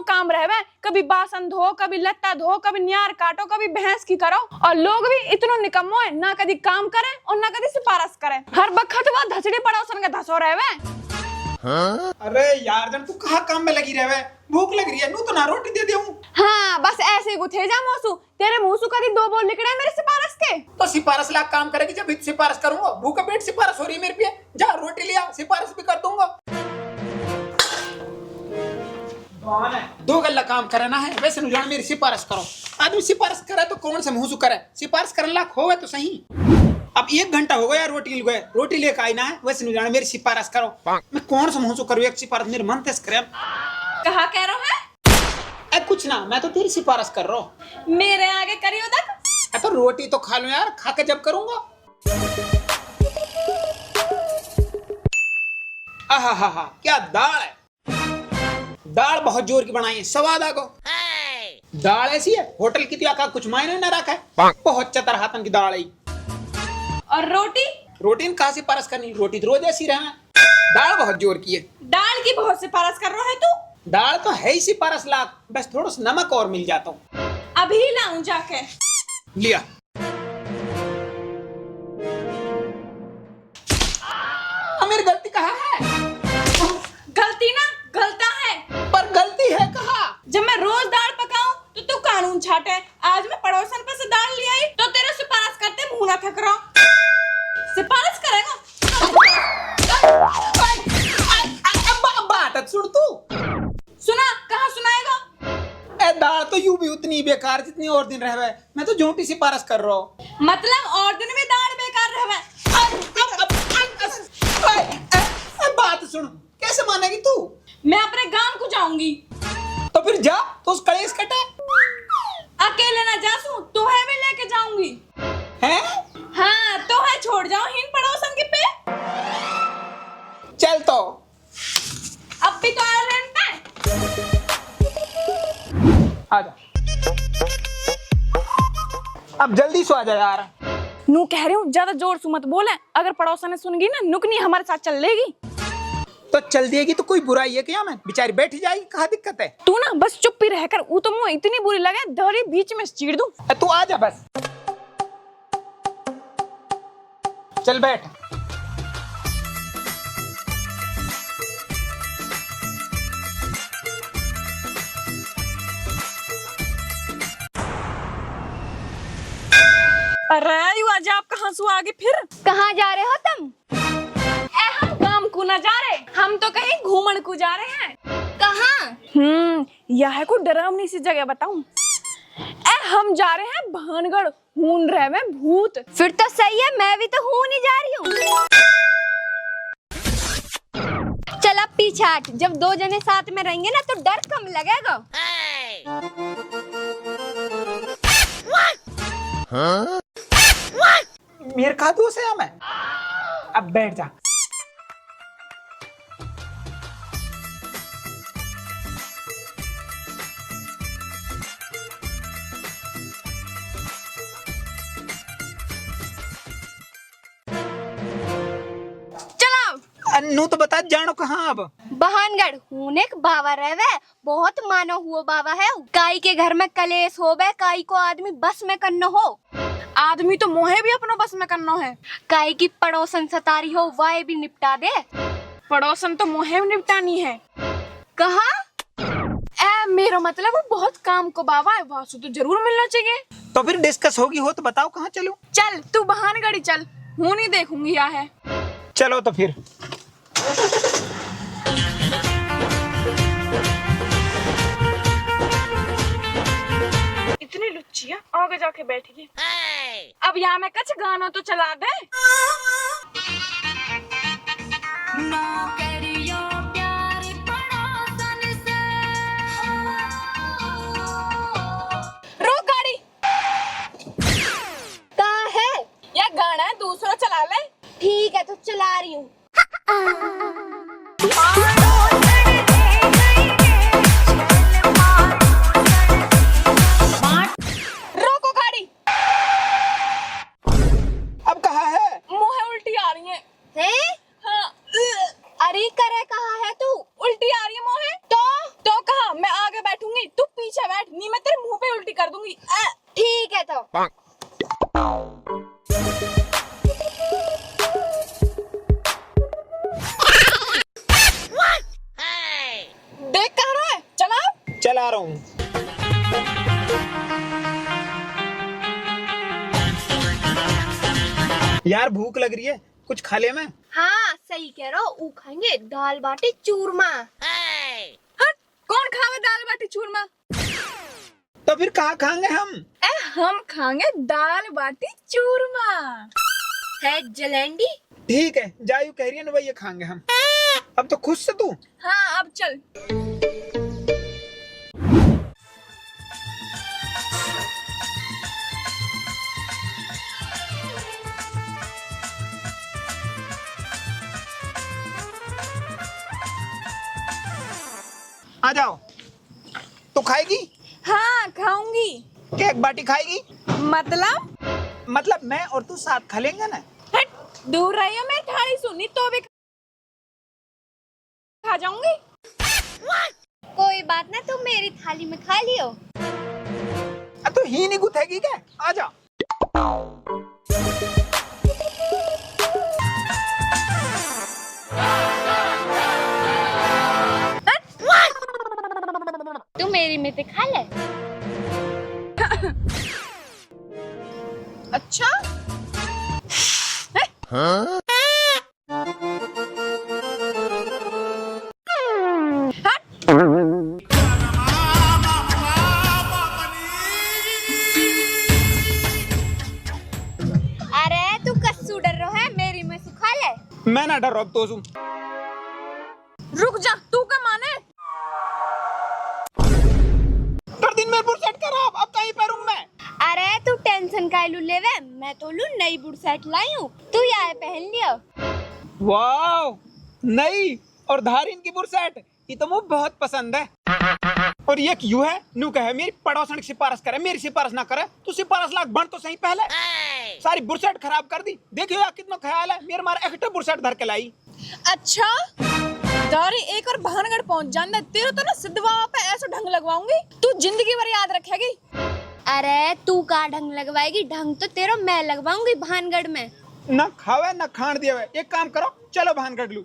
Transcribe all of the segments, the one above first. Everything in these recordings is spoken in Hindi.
काम रहे, कभी बासन धो, कभी लत्ता धो, कभी न्यार काटो, कभी भैंस की करो। और लोग भी इतनो निकम्मो है, ना कभी काम करे और ना कभी सिफारिश करे। हर बखत वह धसड़ी पड़ोसन के धसो रहे। हाँ? अरे यार जन तू कहाँ काम में लगी रहे, भूख लग रही है, नू तो ना रोटी दे दूं। हाँ बस ऐसे ही गुथे जा मोसू, तेरे मुंह से कभी दो बोल निकले मेरे सिफारिश के। तो सिफारिश लाख काम करेगी जब सिफारिश करूंगा, भूखा पेट सिफारिश हो रही है मेरे पे, जा रोटी लिया सिफारिश भी कर दूंगा। दो गल्ला काम करना है, वैसे नु जान मेरी सिफारिश करो। आदमी सिफारिश करे तो कौन से मुंह से करे, सिफारिश करने लाख होवे तो सही। अब 1 घंटा हो गया रोटी लेकर आई ना है, वैसे नु जान मेरी सिफारिश करो। मैं कौन सा मुंह से करूँ एक सिफारिश, मेरे मन तेज करे। कहा कह रहा है? कुछ ना, मैं तो तेरी सिफारिश कर रहा हूँ। मेरे आगे करियो तक। तो रोटी तो खा लो यार, खा के जब करूंगा। आहा क्या दाल है, दाल बहुत जोर की बनाई है, स्वाद आगो। दाल ऐसी है होटल की का कुछ मायने न रखा है, बहुत चतर हाथन की दाल है। और रोटी कहाँ से पारस करनी, रोटी तो रोज ऐसी रहे, दाल बहुत जोर की है। दाल की बहुत सिफारिश कर रहा है तू। दाल तो है ही सिफारिश लाख, बस थोड़ा सा नमक और मिल जाता हूँ। अभी लाऊं जाके। लिया। मेरी गलती कहाँ है? गलती ना गलता है, पर गलती है कहाँ? जब मैं रोज दाल पकाऊं तो तू कानून छाटे। आज मैं पड़ोसन पर से दाल ले आई तो तेरे सिफारिश करते मुंह ना थक रहा। सिफारिश करेगा बात सुन तू। सुना कहाँ सुनाएगा? दाल तो यूं भी उतनी बेकार जितनी और दिन रहे, मैं तो झूठी सिफारिश कर रहा हूँ। मतलब और दिन भी दाल बेकार रहे। बात सुन, कैसे मानेगी तू? मैं अपने गांव को जाऊंगी। तो फिर जा, तो उस कलेश कटे। अकेले ना जासू, तो है भी लेके जाऊंगी। हैं? हाँ तो है, छोड़ जाओ हिन पड़ोसन के पे। चल तो अब भी तो आ रहे हैं। आजा, अब जल्दी सो आजा यार। नू कह रही हूँ ज्यादा जोर से मत बोले, अगर पड़ोसन ने सुन गई ना नुकनी हमारे साथ चल लेगी। तो चल देगी तो कोई बुराई है क्या? मैं बेचारी बैठ जाएगी, कहाँ दिक्कत है? तू ना बस चुप ही रहकर, वो तो मुँह इतनी बुरी लगे धड़ी बीच में चीर दूं। तू आजा बस, चल बैठ। अरे आज आप कहाँ से आगे फिर? कहाँ जा रहे हो तुम? हम काम को न जा रहे, हम तो कहीं घूमने को जा रहे हैं। कहाँ? यह को डरावनी सी जगह बताऊं? हम जा रहे हैं भानगढ़, हून रहे में भूत। फिर तो सही है, मैं भी तो हूँ नहीं जा रही हूँ। चल अब पीछे हट, जब 2 जने साथ में रहेंगे ना तो डर कम लगेगा। हाँ? मेरे का दोस्त है मैं, अब बैठ जा। नू तो बता जानो कहाँ अब? बहानगढ़ हूने एक बाबा रहे, बहुत मानो हुआ बाबा है। काई के घर में कलेश हो बे, काई को आदमी बस में करना हो। आदमी तो मोहे भी अपनो बस में करना है। काई की पड़ोसन सतारी हो, वाए भी निपटा दे। पड़ोसन तो मोहे भी निपटानी है। कहाँ? मेरा मतलब वो बहुत काम को बाबा है, वासु तो जरूर मिलना चाहिए। तो फिर डिस्कस होगी हो तो बताओ कहाँ चलूं? चल तू बहानगढ़ चल, हूँ नहीं देखूंगी या है। चलो तो फिर। इतनी लुच्चियां आगे जाके बैठी। अब यहाँ में कुछ गाना तो चला दे। रोक गाड़ी। कहाँ है? यह गाना है, दूसरा चला ले। ठीक है तो चला रही हूँ। रोको गाड़ी। अब कहाँ है? मुँह उल्टी आ रही है। हैं? हाँ। अरे करे कहाँ है? बैठ, नहीं मैं तेरे मुंह पे उल्टी कर दूंगी। ठीक है तो। देख कहाँ रहा है, चला। चला रहा हूँ। यार भूख लग रही है, कुछ खा ले मैं। हाँ सही कह रहा हो, ऊ खाएंगे दाल बाटी चूरमा। हट, कौन खावे दाल बाटी चूरमा? तो फिर कहाँ खाएंगे हम? हम खाएंगे दाल बाटी चूरमा। है जलेंडी। ठीक है, जायू कह रही है ना वही खाएंगे हम। अब तो खुश से तू। हाँ अब चल। आ जाओ। तू खाएगी? हाँ खाऊंगी। क्या एक बाटी खाएगी? मतलब मैं और तू साथ खा लेंगे ना। हट, दूर रही हो, मैं थाली सुनी तो भी खा जाऊंगी। कोई बात ना, तुम मेरी थाली में खा लियो। तू ही नहीं गुथेगी क्या? आ जा। तू मेरी में से खा ले। अच्छा Huh? अरे तू कस्सू डर रहा है, मेरी में से खा ले। मैं ना डर अब तो सू। रुक जा, तू का माने? कर दिन मेरे बुरसेट खराब, अब कहीं पैरूं मैं। अरे तू टेंशन काहे लू लेवे, मैं तो लू नई बुरसेट लाई हूँ, तू यार पहन लियो। वाह, नई और धारीन की बुरसेट, ये तो मुझे बहुत पसंद है। और ये क्यों है? नू कहे मेरी पड़ोसन की सिफारिश करे, मेरी सिफारिश ना करे। तू सिफारिश लाख बन तो सही पहले। सारी बुरसेट खराब कर दी। देखियो यार कितना ख्याल है, मेरे मारे एक बुरसेट धर के लाई। अच्छा दारी एक और भानगढ़ पहुंच जाना, तेरे तो ना सिद्धवा पे ऐसा ढंग लगवाऊंगी, तू जिंदगी भर याद रखेगी। अरे तू का ढंग लगवाएगी, ढंग तो तेरा मैं लगवाऊंगी भानगढ़ में। ना खावे ना खान दिया। एक काम करो, चलो भानगढ़ लू।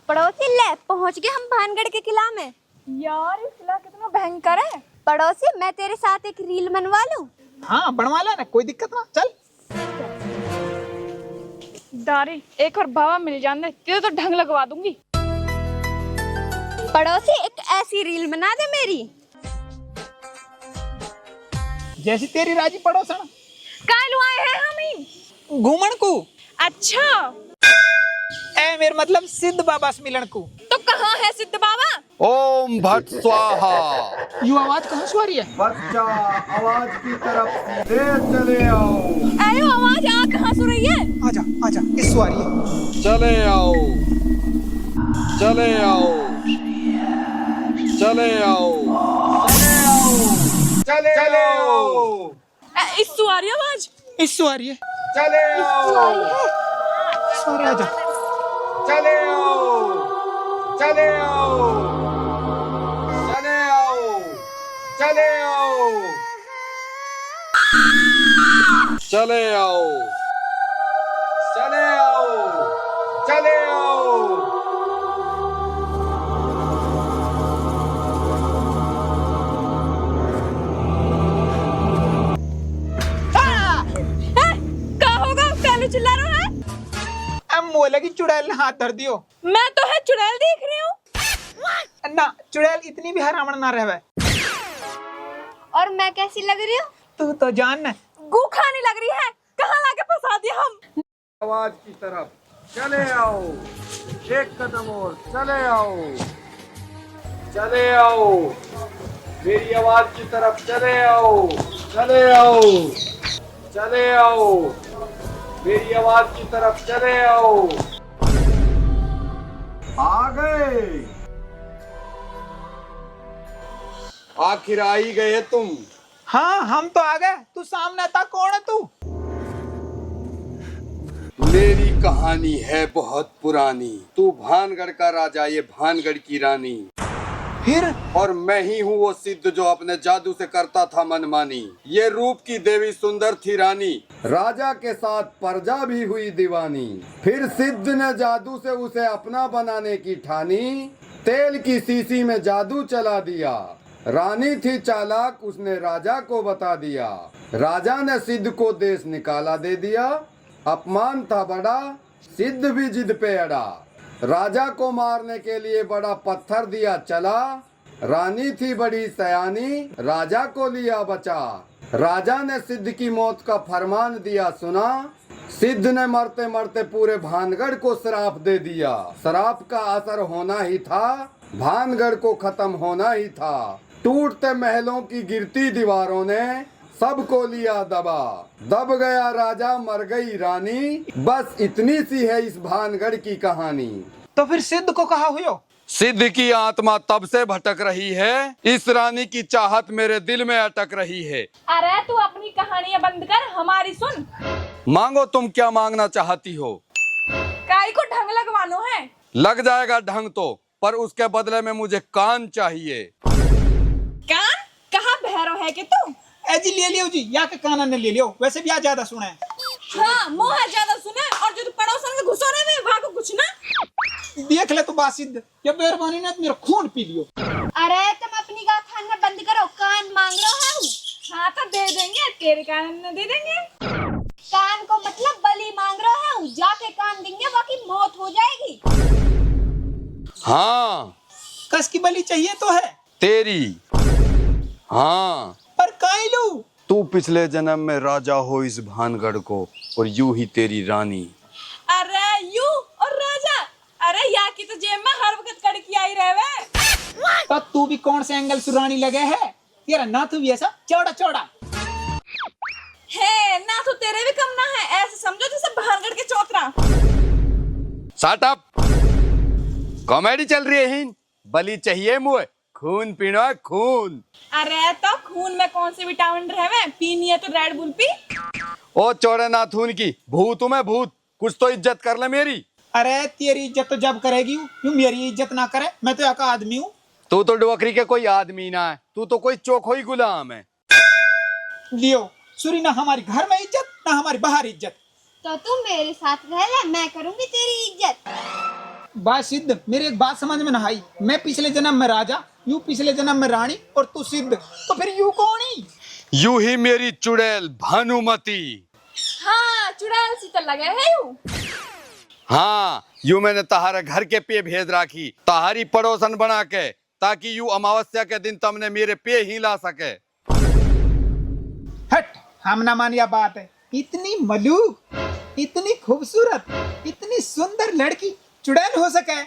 पड़ोसी ले पहुंच गए हम भानगढ़ के किला में। यार ये किला कितना भयंकर है। पड़ोसी मैं तेरे साथ एक रील बनवा लूं? हाँ बनवा लेना, कोई दिक्कत ना। चल दारी एक और बाबा मिल जाने, तेरे तो ढंग लगवा दूंगी। पड़ोसी एक ऐसी रील बना दे मेरी। जैसी तेरी राजी पड़ोसन। कालू आए हैं हम ही घूमन को। अच्छा ए मेरे मतलब सिद्ध बाबा से मिलन को। तो कहाँ है सिद्ध बाबा? ओम भट स्वाहा। यू आवाज कहाँ से आ रही है? बच्चा आवाज की तरफ सीधे चले आओ। अरे वो आवाज आ कहाँ से रही है? आजा आजा, इस आ रही है। चले आओ, चले आओ, चले आओ, चले आओ, इस सुआरी आवाज? इस आ रही है। चले आओ, सॉरी आजा। चले आओ, चले आओ, चले आओ, चले आओ, चले आओ, चले आओ, चले आओ। क्या होगा? कालू चिल्ला रहा है। अब मोला की चुड़ैल ने हाथ धर दियो। मैं तो है चुड़ैल देख रही हूँ। ना चुड़ैल इतनी भी हरामण ना रहे। और मैं कैसी लग रही हूँ? तू तो जान ना। गू खाने लग रही है, कहाँ लाके फंसा दिया हम। आवाज की तरफ चले आओ, एक कदम और चले आओ, चले आओ, मेरी आवाज की तरफ चले आओ, चले आओ। चले आओ, मेरी आवाज की तरफ चले आओ। आ गए, आखिर आ ही गए तुम। हाँ हम तो आ गए, तू सामने था, कौन है तू? मेरी कहानी है बहुत पुरानी। तू भानगढ़ का राजा, ये भानगढ़ की रानी। फिर और मैं ही हूँ वो सिद्ध जो अपने जादू से करता था मनमानी। ये रूप की देवी सुंदर थी रानी, राजा के साथ प्रजा भी हुई दीवानी। फिर सिद्ध ने जादू से उसे अपना बनाने की ठानी। तेल की शीशी में जादू चला दिया। रानी थी चालाक, उसने राजा को बता दिया। राजा ने सिद्ध को देश निकाला दे दिया। अपमान था बड़ा, सिद्ध भी जिद पे अड़ा। राजा को मारने के लिए बड़ा पत्थर दिया चला। रानी थी बड़ी सयानी, राजा को लिया बचा। राजा ने सिद्ध की मौत का फरमान दिया सुना। सिद्ध ने मरते मरते पूरे भानगढ़ को श्राप दे दिया। श्राप का असर होना ही था, भानगढ़ को खत्म होना ही था। टूटते महलों की गिरती दीवारों ने सबको लिया दबा। दब गया राजा, मर गई रानी। बस इतनी सी है इस भानगढ़ की कहानी। तो फिर सिद्ध को कहा हुई हो? सिद्ध की आत्मा तब से भटक रही है, इस रानी की चाहत मेरे दिल में अटक रही है। अरे तू अपनी कहानियां बंद कर, हमारी सुन। मांगो, तुम क्या मांगना चाहती हो? काई को ढंग लगवानो है? लग जाएगा ढंग तो, पर उसके बदले में मुझे कान चाहिए। कान? कहाँ भैरव है कि तू? जी ले लियो जी, या के काना ने ले लियो, वैसे भी आज ज्यादा सुना है। हाँ मोह ज्यादा सुना, और जो तू पड़ोसन में घुसो रहे वहाँ को कुछ ना। देख ले तो बात सिद्ध, ये मेहरबानी ने मेरा खून पी लियो। अरे तुम अपनी गाँव खाना बंद करो, कान मांग रहे हो। हाँ तो दे देंगे, तेरे कान में दे देंगे। कान को मतलब बलि मांग रहे हो, जाके कान देंगे, बाकी मौत हो जाएगी। हाँ, कस की बलि चाहिए तो है तेरी। हाँ, पर काई लू? तू पिछले जन्म में राजा हो इस भानगढ़ को, और यूं ही तेरी रानी। अरे यू और राजा, अरे या की तो जेब में हर वक्त कड़की आई रहे। तो तू भी कौन से एंगल सुरानी लगे है? तेरा ना तू भी ऐसा चौड़ा चौड़ा है ना, तो तेरे भी कम ना है। ऐसे समझो जैसे भानगढ़ के चौतरा। शट अप, कॉमेडी चल रही है। हिन बलि चाहिए मुझे, खून पीना है, खून। अरे तो खून में कौन सी विटामिन रहे? पीनी है तो रेड बुल पी। ओ चौड़े नाथून की भूत हूँ मैं, भूत। कुछ तो इज्जत कर ले मेरी। अरे तेरी इज्जत तो जब करेगी, यूं मेरी इज्जत ना करे। मैं तो एक आदमी हूँ। तू तो डोकरी के कोई आदमी ना है, तू तो कोई चोखोई गुलाम है। लियो सुरी, ना हमारी घर में इज्जत, ना हमारी बाहर इज्जत। तो तुम मेरे साथ रह ले, मैं करूंगी तेरी इज्जत। बात सिद्ध, मेरी एक बात समझ में ना आई। मैं पिछले जन्म में राजा, यू पिछले जन्म में रानी, और तू सिद्ध, तो फिर यू कौन ही? यू ही मेरी चुड़ैल भानुमति। हाँ चुड़ैल सी तो लगे है यू। हाँ, यू मैंने तहारे घर के पे भेज राखी, तहारी पड़ोसन बना के, ताकि यू अमावस्या के दिन तुमने मेरे पे ही ला सके। हट, हम ना मानिया बात है। इतनी मलूक, इतनी खूबसूरत, इतनी सुंदर लड़की चुड़ैल हो सके?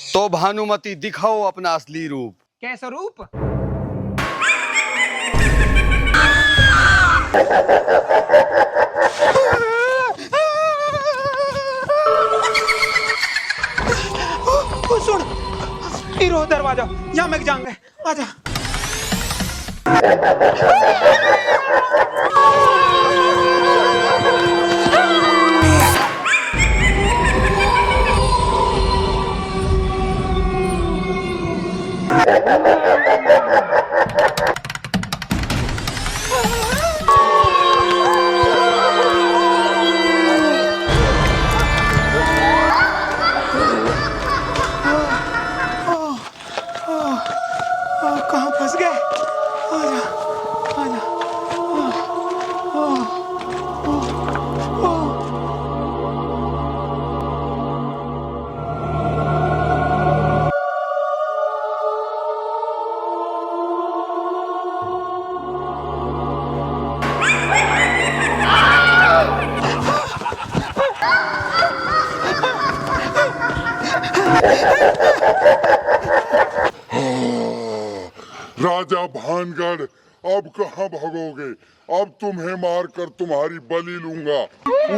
तो भानुमति दिखाओ अपना असली रूप। कैसा रूप? सुन, इरो दरवाजा, यहाँ मैं जाऊंगा। आजा। कहाँ फंस गए? आजा, आजा। राजा भानगढ़ अब कहाँ भागोगे? अब तुम्हें मारकर तुम्हारी बलि लूंगा।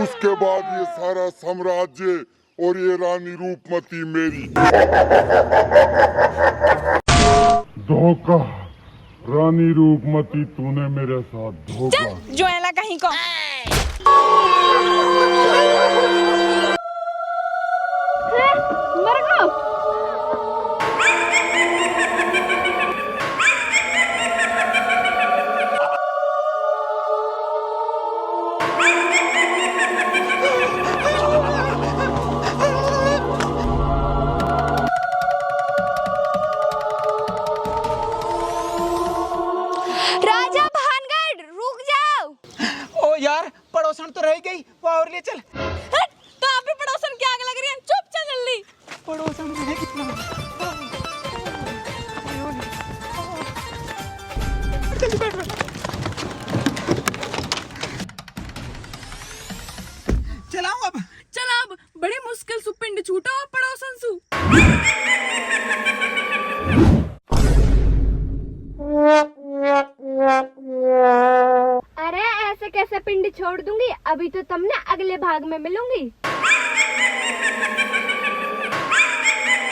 उसके बाद ये सारा साम्राज्य और ये रानी रूपमती मेरी। धोखा रानी रूपमती, तूने मेरे साथ धोखा। जो एला कहीं को मर गो। राजा भानगढ़ रुक जाओ। ओ यार, पड़ोसन तो रह गई, वो और ले चल। हट, तो आप भी पड़ोसन की आग लग रही है, चुप चल जल्दी। पड़ोसन रह कितना? जल्दी बैठ बैठ। चलाऊं अब? चल अब बड़ी मुश्किल सु पिंड छूटा और पड़ोसन सु। अरे ऐसे कैसे पिंड छोड़ दूंगी, अभी तो तुमने अगले भाग में मिलूंगी।